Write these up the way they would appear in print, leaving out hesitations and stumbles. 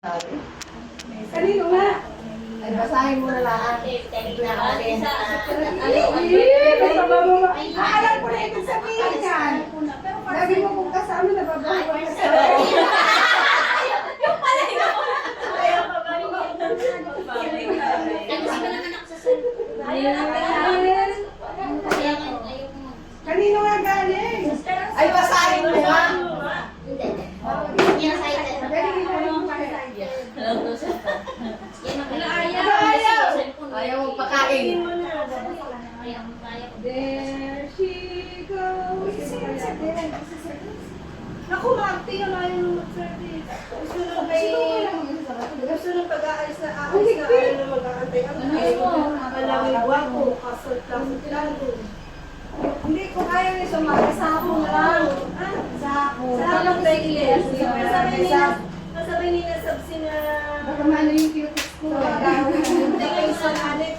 Kanino nga? Ay, basahin mo na lang. Alam ko na ito sabihin yan. Sabi mo kung kasama na babae ko sa Yung pala yun. Ayaw ka ba rin? Kanino nga galing? Ay, basahin mo nga. Ayaw mo pakain. There she goes. Naku, maakti yun ayaw nung mag-service. Gusto nung pag-aalis na aalis na ayaw na mag-aantay. Ang malawin wapo, kasot-kasot lang. Hindi ko kaya niya sumali sa ako lang. Sa ako. Sa alam tayo yes. Kasabay nila sabsi na... Baka maano yung cuties ko. Tayo yung son Alex.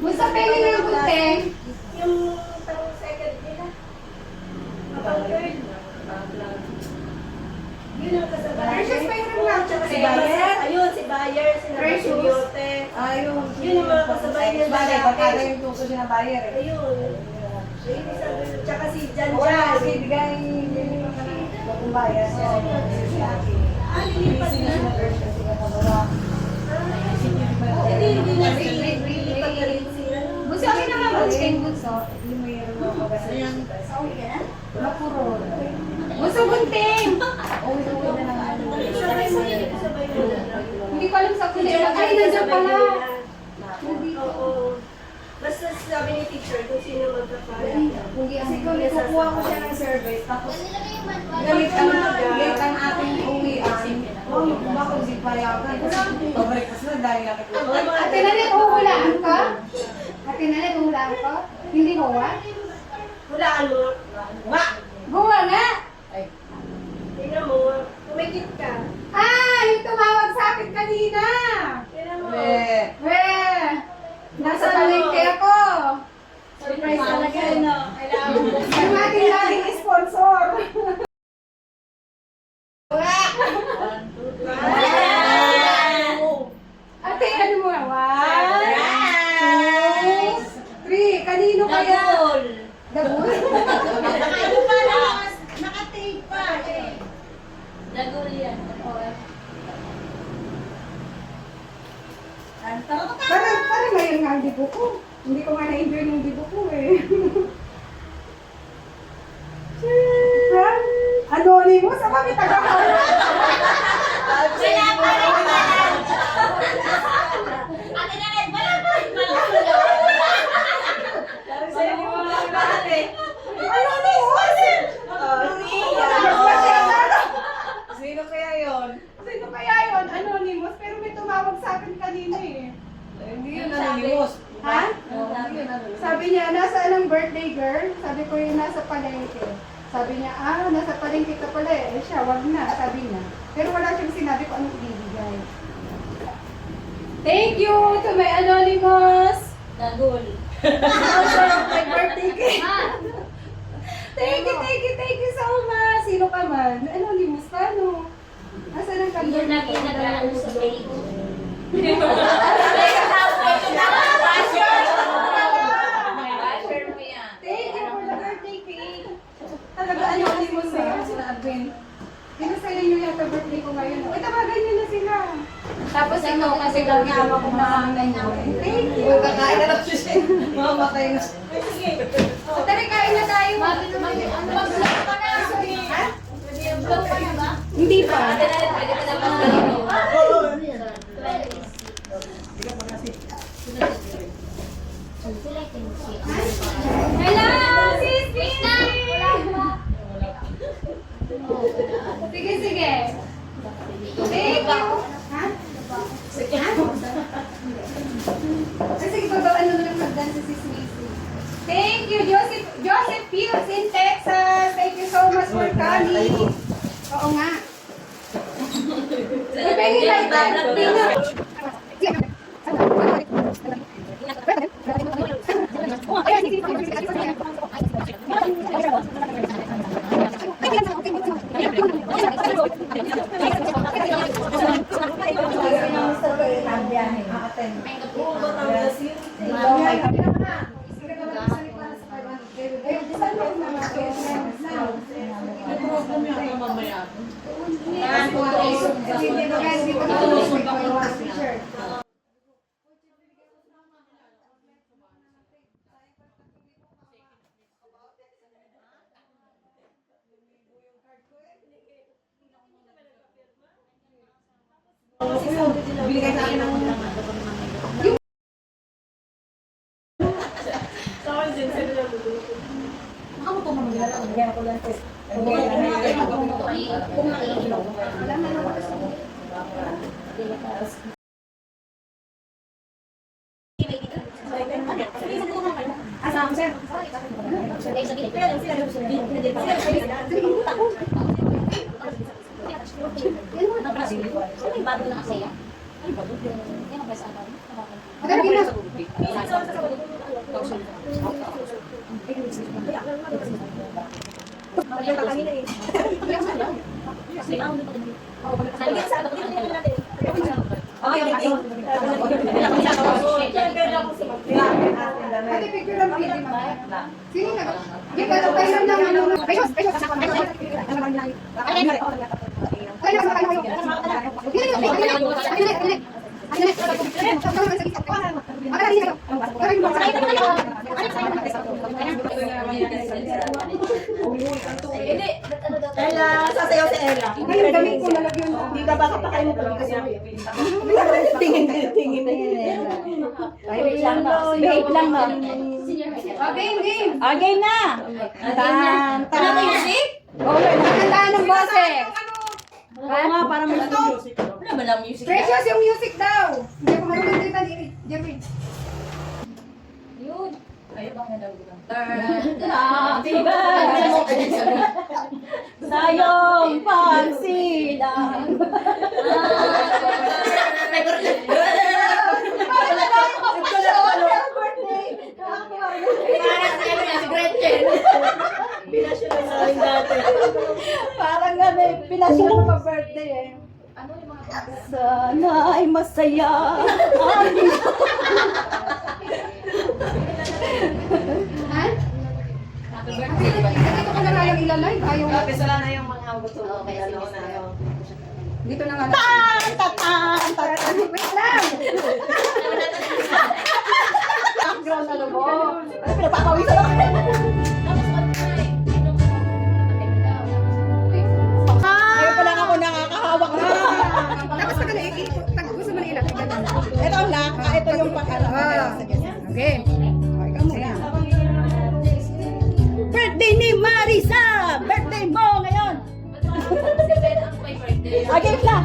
Basta pengin ng bunteng. Yung pang second nila. Pang third. Yun ang kasabay. Precious pa yung lang. Si Bayer. Ayun, si Bayer. Si Precious. Yote. Ayun. Yun yung mga kasabay niya Bagay, lalaki. baka na yung tuso siya na buyer eh. Ayun. Tsaka si Jan Wala, Jan. kasi bigay din naman ka na bagong bayar siya. Lilipat na. Kasi kapagawa. Hindi na lilipat na rin siya. Buso akin naman bunteng buso. Hindi mo yung mga pagkasal. Mapuro. Buso bunteng. Uwi-uwi na lang. Sabay mo yun. Sabay mo yun. Hindi ko alam sa kulit. Ay, nandiyan pala. Oo. Basta sabi ni teacher kung sino magkakaya. Kasi kung kukuha ko siya ng survey, tapos galit ang ating uwian. Bako si payagan. Pabreakfast na dahil nakikita. Ate Nalit, huhulaan ka? Ate Nalit, huhulaan ka? Hindi huwa? Hulaan mo. Nga! Huwa nga! Tingnan mo. Kumikit ka. Ah! Yung tumawag sa akin kanina! Tingnan mo. Weh! Nasa palengke ako! Surprise talaga. Yung ating laging sponsor! Ate, ano mo nga? 1, 2, 3. Kanino kaya? Dagul? Naka-tape pa eh. Dagol yan. Parang ngayon nga ang dibo ko. Hindi ko nga na-enjoy ng dibo ko eh. Anonymous? Ang kami taga-hara. Wala pa rin pala. Ate Nanet, wala pa rin pala. Sa'yo mo lang lahat eh. Anonymous? Sino kaya yun? Sino kaya yun? Anonymous? Pero may tumawag sa akin kanina eh. Hindi yun anonymous. Ha? Hindi yun anonymous. Sabi niya, nasaan ang birthday girl? Sabi ko yung nasa palengke. Sabi niya, nasa palengke ka pala eh. Eh siya, wag na, sabi niya. Pero wala siyang sinabi ko anong ibibigay. Thank you to my anonymous. Dagol. Also, my birthday cake. Thank you so much. Sino ka man? Anonymous ka, no? Nasaan ang kandor? Yun lagi nag-aano sa page. Thank you for the birthday cake. Talaga anonymous na yun, sila Advent. Pinasaya niyo yung birthday ko ngayon. Uy, tawagan niyo na sila. Tapos ito, kasi gagawin ko mga thank you. Kung kakain na lang siya. Mamatay na. O, tara, kain na tayo. Mag-vlog ka na. Ha? Vlog ka na ba? Hindi pa. Ate Nanet, pwede ka na mag-vlog. Hello, sis Pina! Sige, sige. Thank you. Ha? Sige. Sige, pagawaan mo na mag-dance si Sis Missy. Thank you, Joseph Pius in Texas. Thank you so much for coming. Oo nga. Pwede tayo. Tingnan. Kasi hindi ko kasi ko tulusog ako yung picture. Bili kayo sa akin ng asam, sir. Ate, picture lang pili mo. Sino na? Di ba daw kayo ng ano? Pesos. Ella, sasayaw si Ella. Ngayon, damit ko nalagyan mo. Hindi ka baka pa kayo mo kasi tingin. Behave lang no. Game. Okay na. Tan. Ano ba music? Tandaan ng boses. Oo nga, para may music. Ano ba lang music? Precious yung music daw. Hindi ko marunong dito ni Jerry. Yun. Ayaw bang nadagulang? Happy birthday sa'yong pagsilang. Pinasyon na sa dati. Parang gano'n, pinasyon ko pa birthday eh. Sana ay masaya. Ha? Dito ka na lang ilalive. Ayaw mo. Tapos wala na yung mga gusto mo. Dito na nga lang. Wait lang. Pinapapawisan ako. Ngayon pa lang ako nakakahawak na. Tapos na ka na gusto mo na ilagay. Ito lang, ito yung pangalawa. Okay. Ikaw muna. Birthday ni Marisa! Birthday mo ngayon! Again lang!